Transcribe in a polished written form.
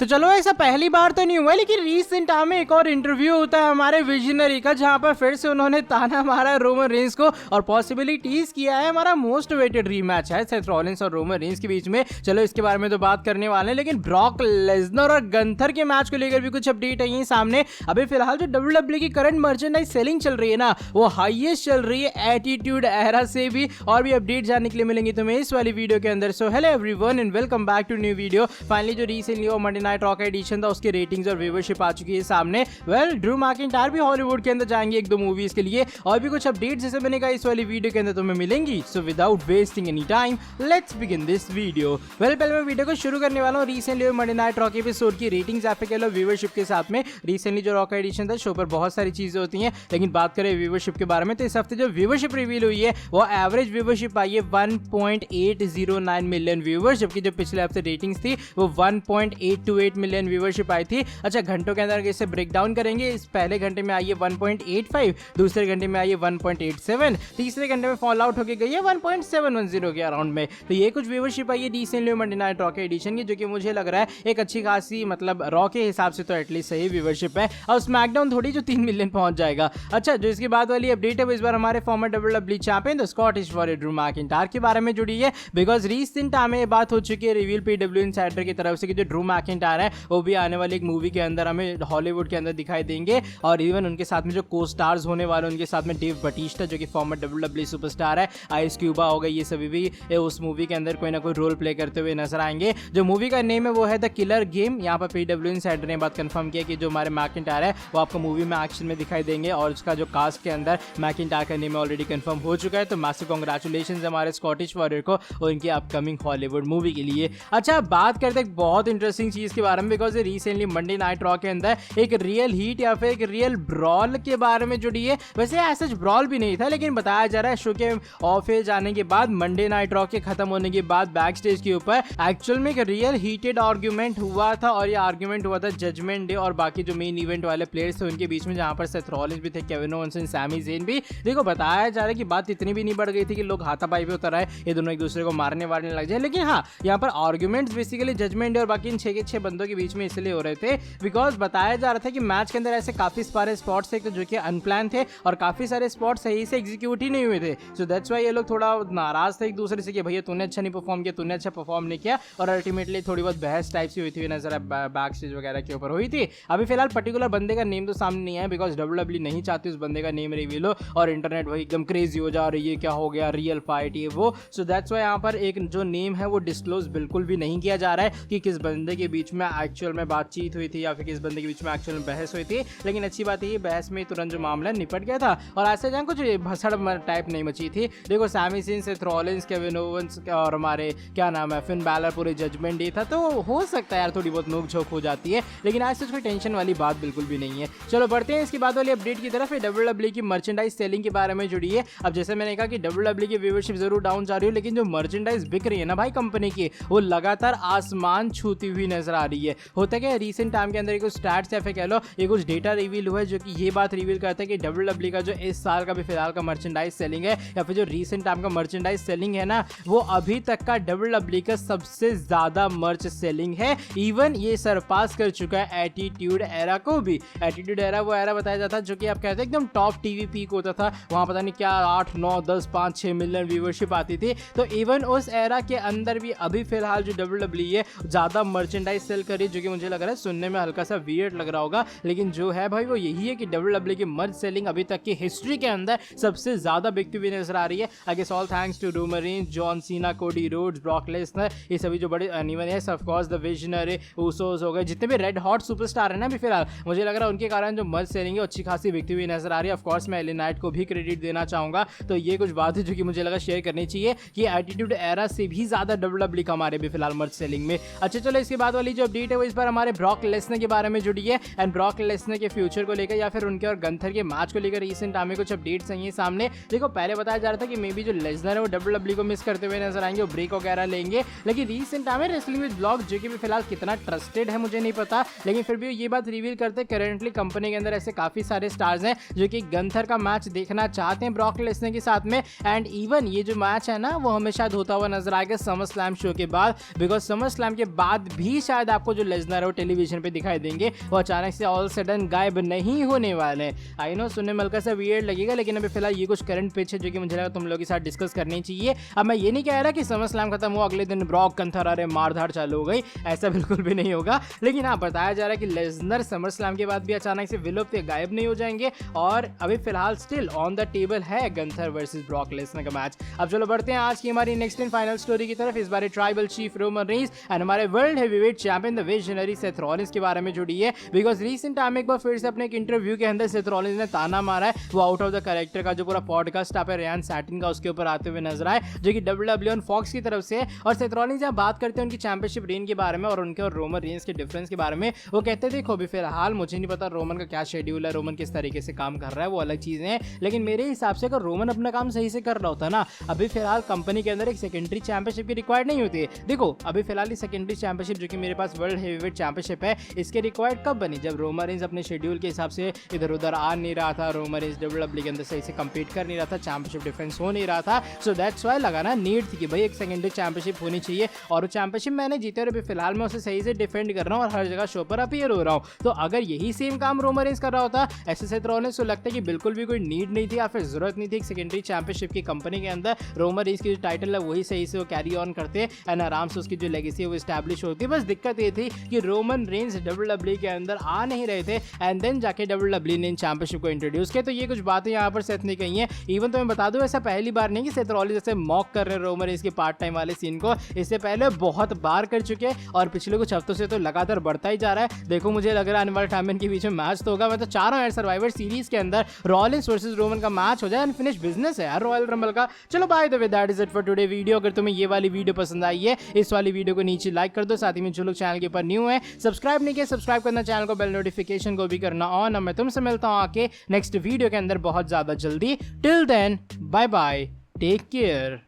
तो चलो ऐसा पहली बार तो नहीं हुआ, लेकिन रीसेंट टाइम में एक और इंटरव्यू होता है हमारे विजनरी का, जहां पर फिर से उन्होंने ताना मारा रोमन रेंस को और पॉसिबली टीज किया है हमारा मोस्ट वेटेड रीमैच है सेथ रॉलिंस और रोमन रेंस के बीच में। चलो इसके बारे में तो बात करने वाले हैं, लेकिन ब्रॉक लेसनर और गंथर के मैच को लेकर भी कुछ अपडेट आई है सामने। अभी फिलहाल जो डब्ल्यूडब्ल्यूई की करंट मर्चेंडाइज सेलिंग चल रही है ना, वो हाईएस्ट चल रही है एटीट्यूड एरा से भी, और भी अपडेट जानने के लिए मिलेंगे तुम्हें इस वाली वीडियो के अंदर। So hello everyone and welcome back to new video. Finally जो रिसेंटली वो मंडे नाइट रॉ का एडिशन था, उसके रेटिंग्स और व्यूअरशिप आ चुकी है सामने। वेल ड्रू मैकिंटायर भी हॉलीवुड के अंदर जाएंगे एक दो मूवीज के लिए, और भी कुछ अपडेट्स जैसे मैंने कहा इस वाली वीडियो के अंदर तुम्हें मिलेंगी। So without wasting any time let's begin this video. Well पहले मैं वीडियो को शुरू करने वाला हूँ रिसेंटली मंडे नाइट रॉ के एपिसोड की रेटिंग्स आप कह लो व्यूअरशिप के साथ में। रिसेंटली जो रॉ का एडिशन था, शो पर बहुत सारी चीजें होती हैं, लेकिन बात करें व्यूअरशिप के बारे में तो इस हफ्ते जो व्यूअरशिप रिवील हुई है वो एवरेज व्यूअरशिप आई है 1.809 मिलियन व्यूअर्स, जबकि जो पिछले हफ्ते रेटिंग्स थी वो 1.828 मिलियन व्यूअरशिप आई थी। अच्छा, घंटों के अंदर इसे ब्रेक डाउन करेंगे, इस पहले घंटे में आई है 1.85, दूसरे घंटे में आई है 1.87, तीसरे घंटे में फॉल आउट होकर गई है 1.710 के अराउंड में। तो ये कुछ व्यूअरशिप आई है रिसेंटली मंडे नाइट रॉ के एडिशन की, जो कि मुझे लग रहा है एक अच्छी खासी, मतलब रॉ के हिसाब से तो एटलीस्ट सही व्यूअरशिप है, और स्मैकडाउन थोड़ी जो 3 मिलियन पहुंच जाएगा। अच्छा, जो इसके बाद वाली अपडेट है वो इस बार हमारे farmer WWE champion the Scottish warrior Drew McIntyre के बारे में जुड़ी है, बिकॉज रिसेंट टाइम में ये बात हो चुकी है रिवील पीडब्ल्यू इनसाइडर की तरफ से कि जो ड्रू मैकिंटायर है वो भी आने वाली एक मूवी के अंदर हमें हॉलीवुड के अंदर दिखाई देंगे, और इवन उनके साथ में जो को स्टार्स होने वाले उनके साथ में डेव बटिस्टा जो कि फॉर्मर डब्ल्यूडब्ल्यूई सुपरस्टार है, आइस क्यूबा हो गई, ये सभी भी उस मूवी के अंदर कोई ना कोई रोल प्ले करते हुए नजर आएंगे। जो मूवी का नेम है वो है द किलर गेम। यहाँ पर पीडब्ल्यू इनसाइडर ने बात कंफर्म किया कि जो हमारे मैकिंटायर है वो आपको मूवी में एक्शन में दिखाई देंगे, और उसका जो कास्ट के अंदर मैकिंटायर का नेम ऑलरेडी कंफर्म हो चुका है। तो मैसिव कांग्रेचुलेशंस हमारे स्कॉटिश वॉरियर को और इनकी अपकमिंग हॉलीवुड मूवी के लिए। अच्छा, बात करते हैं एक बहुत इंटरेस्टिंग चीज के बारे में, because recently Monday night raw के अंदर एक रियल हीट या फिर एक रियल ब्रॉल के बारे में जुड़ी है। वैसे ऐसा ब्रॉल भी नहीं था, लेकिन बताया जा रहा है शो के ऑफ एयर जाने के बाद, मंडे नाइट रॉ के खत्म होने के बाद बैक स्टेज के ऊपर एक्चुअल में एक रियल हीटेड आर्ग्यूमेंट हुआ था, और ये आर्ग्यूमेंट हुआ था जजमेंट डे और बाकी जो मेन इवेंट वाले प्लेयर्स थे उनके बीच में, जहां पर सेथ रॉलिंस भी थे, केविन ओवेंस, सैमी ज़ेन भी। देखो, बताया जा रहा है कि बात इतनी भी नहीं बढ़ गई थी कि लोग हाथापाई पे उतर आए, ये दोनों एक दूसरे को मारने वारने लग जाए, लेकिन हाँ, यहाँ पर आर्ग्यूमेंट्स बेसिकली जजमेंट डे और बाकी इन 6 के 6 बंदों के बीच में इसलिए हो रहे थे बिकॉज बताया जा रहा था कि मैच के अंदर ऐसे काफी सारे स्पॉट्स थे जो कि अनप्लान थे, और काफी सारे स्पॉट सही से एग्जीक्यूट ही नहीं हुए थे। सो दैट्स व्हाई ये लोग थोड़ा नाराज थे एक दूसरे से कि भैया तूने अच्छा नहीं परफॉर्म किया, तूने अच्छा परफॉर्म नहीं किया, और अल्टीमेटली थोड़ी बहुत बहस टाइप सी हुई थी नजर बैक स्टेज वगैरह के ऊपर हुई थी। अभी फिलहाल पर्टिकुलर बंदे का नेम तो सामने नहीं है, बिकॉज डब्ल्यूडब्ल्यूई नहीं चाहती उस बंदे का नेम रिवील हो, और इंटरनेट वही एकदम क्रेजी हो जा रही है, क्या हो गया, रियल फाइट ये वो। सो दैट्स व्हाई यहाँ पर एक जो नेम है वो डिस्क्लोज बिल्कुल भी नहीं किया जा रहा है कि किस बंदे के बीच में एक्चुअल में बातचीत हुई थी या फिर किस बंदे के बीच में एक्चुअल में बहस हुई थी। लेकिन अच्छी बात है बहस में तुरंत जो मामला निपट गया था, और ऐसे जहाँ कुछ भसड़ टाइप नहीं मची थी। देखो, Sami Zayn, Seth Rollins, Kevin Owens और हमारे क्या नाम है फिन बैलर पूरे जजमेंट डे था, तो हो सकता है यार थोड़ी बहुत नोक झोंक हो जाती है, लेकिन ऐसे कोई टेंशन वाली बात बिल्कुल भी नहीं है। चलो बढ़ते हैं इसके बाद वाली अपडेट की तरफ। डब्ल्यूडब्ल्यूई की मर्चेंडाइज सेलिंग के बारे में जुड़ी है। अब जैसे मैंने कहा कि डब्ल्यूडब्ल्यूई की व्यूअरशिप जरूर डाउन जा रही है, लेकिन जो मर्चेंडाइज बिक रही है ना भाई कंपनी की, वो लगातार आसमान छूती हुई नजर आ रही है। होता क्या है, रिसेंट टाइम के अंदर कुछ स्टैट्स या फिर कह लो ये कुछ डेटा रिवील हुआ है जो कि ये बात रिवील करता है कि डब्ल्यूडब्ल्यूई का जो इस साल का भी फिलहाल का मर्चेंडाइज सेलिंग है या फिर जो रिसेंट टाइम का मर्चेंडाइज सेलिंग है ना, वो अभी तक का डब्ल्यूडब्ल्यूई का सबसे ज्यादा मर्च सेलिंग है। इवन ये सरपास कर चुका है एटीट्यूड एरा को भी। एटीट्यूड एरा वो एरा बताया जाता है जो कि आप कहते हैं एकदम टॉप टीवी पीक होता था, वहां पता नहीं क्या 8 9 10 5 6 मिलियन व्यूअरशिप आती थी। तो इवन उस एरा के अंदर भी अभी फिलहाल जो डब्ल्यूडब्ल्यूई है ज्यादा मर्चेंडाइज सेल करी, जो कि मुझे लग रहा है सुनने में हल्का सा वियर्ड लग रहा होगा, लेकिन जो है भाई वो यही है कि डब्ल्यूडब्ल्यूई की मर्च सेलिंग अभी तक की हिस्ट्री के अंदर सबसे ज्यादा बिकती हुई नजर आ रही है। I guess all thanks to Roman Reigns, John Cena, Cody roads, Brock Lesnar, ये सभी जो बड़े अनिवन है, of course the visionary, Usos हो गए, जितने भी रेड हॉट सुपरस्टार है ना अभी फिलहाल, मुझे लग रहा है उनके कारण जो मर्च सेलिंग है अच्छी खासी बिकती हुई नजर आ रही है। ऑफ कोर्स मैं एली नाइट को भी क्रेडिट देना चाहूंगा। तो ये कुछ बात है जो कि मुझे लगा शेयर करनी चाहिए कि एटीट्यूड एरा से भी ज्यादा डब्ल्यूडब्ल्यूई का हमारे भी फिलहाल मर्च सेलिंग में। अच्छा, चलो इसके बाद वाली जो अपडेट है वो इस बार हमारे ब्रॉक लेसनर के बारे में जुड़ी है, एंड ब्रॉक लेसनर के फ्यूचर को लेकर या फिर उनके और गंथर के मैच को लेकर रिसेंट टाइम में कुछ अपडेट्स आई हैं सामने। देखो, पहले बताया जा रहा था कि मे बी जो लेसनर है वो डब्ल्यूडब्ल्यूई को मिस करते हुए नजर आएंगे, वो ब्रेक वगैरह लेंगे, लेकिन रिसेंट टाइम में रेसलिंग विद ब्लॉग जो कि भी फिलहाल कितना ट्रस्टेड है मुझे नहीं पता, लेकिन फिर भी ये बात रिवील करते हैं करंटली कंपनी के अंदर ऐसे काफी सारे स्टार्स हैं जो कि गंथर का मैच देखना चाहते हैं ब्रॉक लेसनर के साथ में। एंड इवन ये जो मैच है ना वो हमें शायद होता हुआ नजर आएगा समर स्लैम शो के बाद, बिकॉज समर स्लैम के बाद भी शायद आपको जो लेसनर है वो टेलीविजन पे दिखाई देंगे, वो अचानक से ऑल सडन गायब नहीं होने वाले। आई नो सुनने में हल्का सा वियर्ड लगेगा, लेकिन अभी फिलहाल ये कुछ करंट पिच है जो कि मुझे लगा तुम लोगों के साथ डिस्कस करनी चाहिए। अब मैं ये नहीं कह रहा कि समरस्लैम खत्म हो अगले दिन ब्रॉक गंथर अरे मारधाड़ चालू हो गई, ऐसा बिल्कुल भी नहीं होगा। लेकिन हाँ, बताया जा रहा है कि लेसनर समरस्लैम के बाद भी अचानक से विलुप्त या गायब नहीं हो जाएंगे, और अभी फिलहाल स्टिल ऑन द टेबल है गंथर वर्सेस ब्रॉक लेसनर का मैच। अब चलो बढ़ते हैं आज की हमारी नेक्स्ट एंड फाइनल स्टोरी की तरफ। इस बार tribal chief Roman Reigns and हमारे world heavyweight champion the visionary Seth Rollins के बारे में जुड़ी है, बिकॉज रीसेंट टाइम एक बार फिर से अपने एक इंटरव्यू के अंदर सेथ रॉलिंस ने ताना मारा है। वो आउट ऑफ द कैरेक्टर का जो पूरा पॉडकास्ट आप रियान सैटिन का उसके ऊपर आते हुए नजर आए, जो कि WWE ऑन फॉक्स की तरफ से। और सेथ रॉलिंस जब बात करते हैं उनकी चैंपियनशिप रेन के बारे में और उनके और रोमन रेंस के डिफरेंस के बारे में, वो कहते हैं देखो अभी फिलहाल मुझे नहीं पता रोमन का क्या शेड्यूल है, रोमन किस तरीके से काम कर रहा है, वो अलग चीजें हैं, लेकिन मेरे हिसाब से अगर रोमन अपना काम सही से कर रहा होता ना, अभी फिलहाल कंपनी के अंदर एक सेकेंडरी चैंपियनशिप की रिक्वायर्ड नहीं होती है। देखो अभी फिलहाल ये सेकेंडरी चैंपियनशिप जो कि मेरे पास वर्ल्ड हेवीवेट चैंपियनशिप है, इसके रिक्वायर्ड कब बनी, जब रोमन रेंस अपने शेड्यूल के हिसाब से इधर उधर आ नहीं रहा था, रोमन रेंस WWE के अंदर सही से कंपीट कर नहीं रहा था, चैंपियनशिप डिफेंस हो नहीं रहा था। सो दैट्स व्हाई लगा ना नीड थी कि भाई एक सेकेंडरी चैंपियनशिप होनी चाहिए, और वो चैंपियनशिप मैंने जीते और अभी फिलहाल मैं उसे सही से डिफेंड कर रहा हूँ और हर जगह शो पर अपीयर हो रहा हूँ। तो अगर यही सेम काम रोमन रेंस कर रहा होता ऐसे सेथ रॉलिंस को लगता है कि बिल्कुल भी कोई नीड नहीं थी या फिर जरूरत नहीं थी एक सेकेंडरी चैंपियनशिप की कंपनी के अंदर। रोमन रेंस की जो टाइटल है वही सही से वो कैरी ऑन करते एंड आराम से उसकी जो लेगेसी है वो एस्टैब्लिश होती है। बस दिक्कत ये थी कि रोमन रेंस WWE के अंदर आ नहीं रहे थे, एंड देन जाके WWE ने इन चैंपियनशिप को इंट्रोड्यूस किया। तो ये कुछ बातें यहाँ पर सेथ ने कही हैं। इवन तो मैं बता दूं ऐसा पहली बार नहीं कि सेथ रॉलिंस जैसे मॉक कर रहे हैं रोमन रेंस के पार्ट टाइम वाले सीन को, इससे पहले बहुत बार कर चुके हैं और पिछले कुछ हफ्तों से तो लगातार बढ़ता ही जा रहा है। देखो मुझे लग रहा है आने वाले टाइम में इनके बीच में मैच तो होगा। मैं तो चाह रहा हूँ यार सर्वाइवर सीरीज के अंदर रॉलिंस वर्सेस रोमन का मैच हो जाए एंड फिनिश बिजनेस है यार रॉयल रंबल का। चलो by the way that is it for today video. अगर तुम्हें ये वाली वीडियो पसंद आई है, इस वाली वीडियो को नीचे लाइक कर दो, साथ ही में जो लोग चैनल के ऊपर न्यू है सब्सक्राइब नहीं किया सब्सक्राइब करना, चैनल को बेल नोटिफिकेशन को भी करना ऑन। अब मैं तुमसे मिलता हूँ आके नेक्स्ट वीडियो के अंदर बहुत ज्यादा जल्दी। Till then bye bye, take care.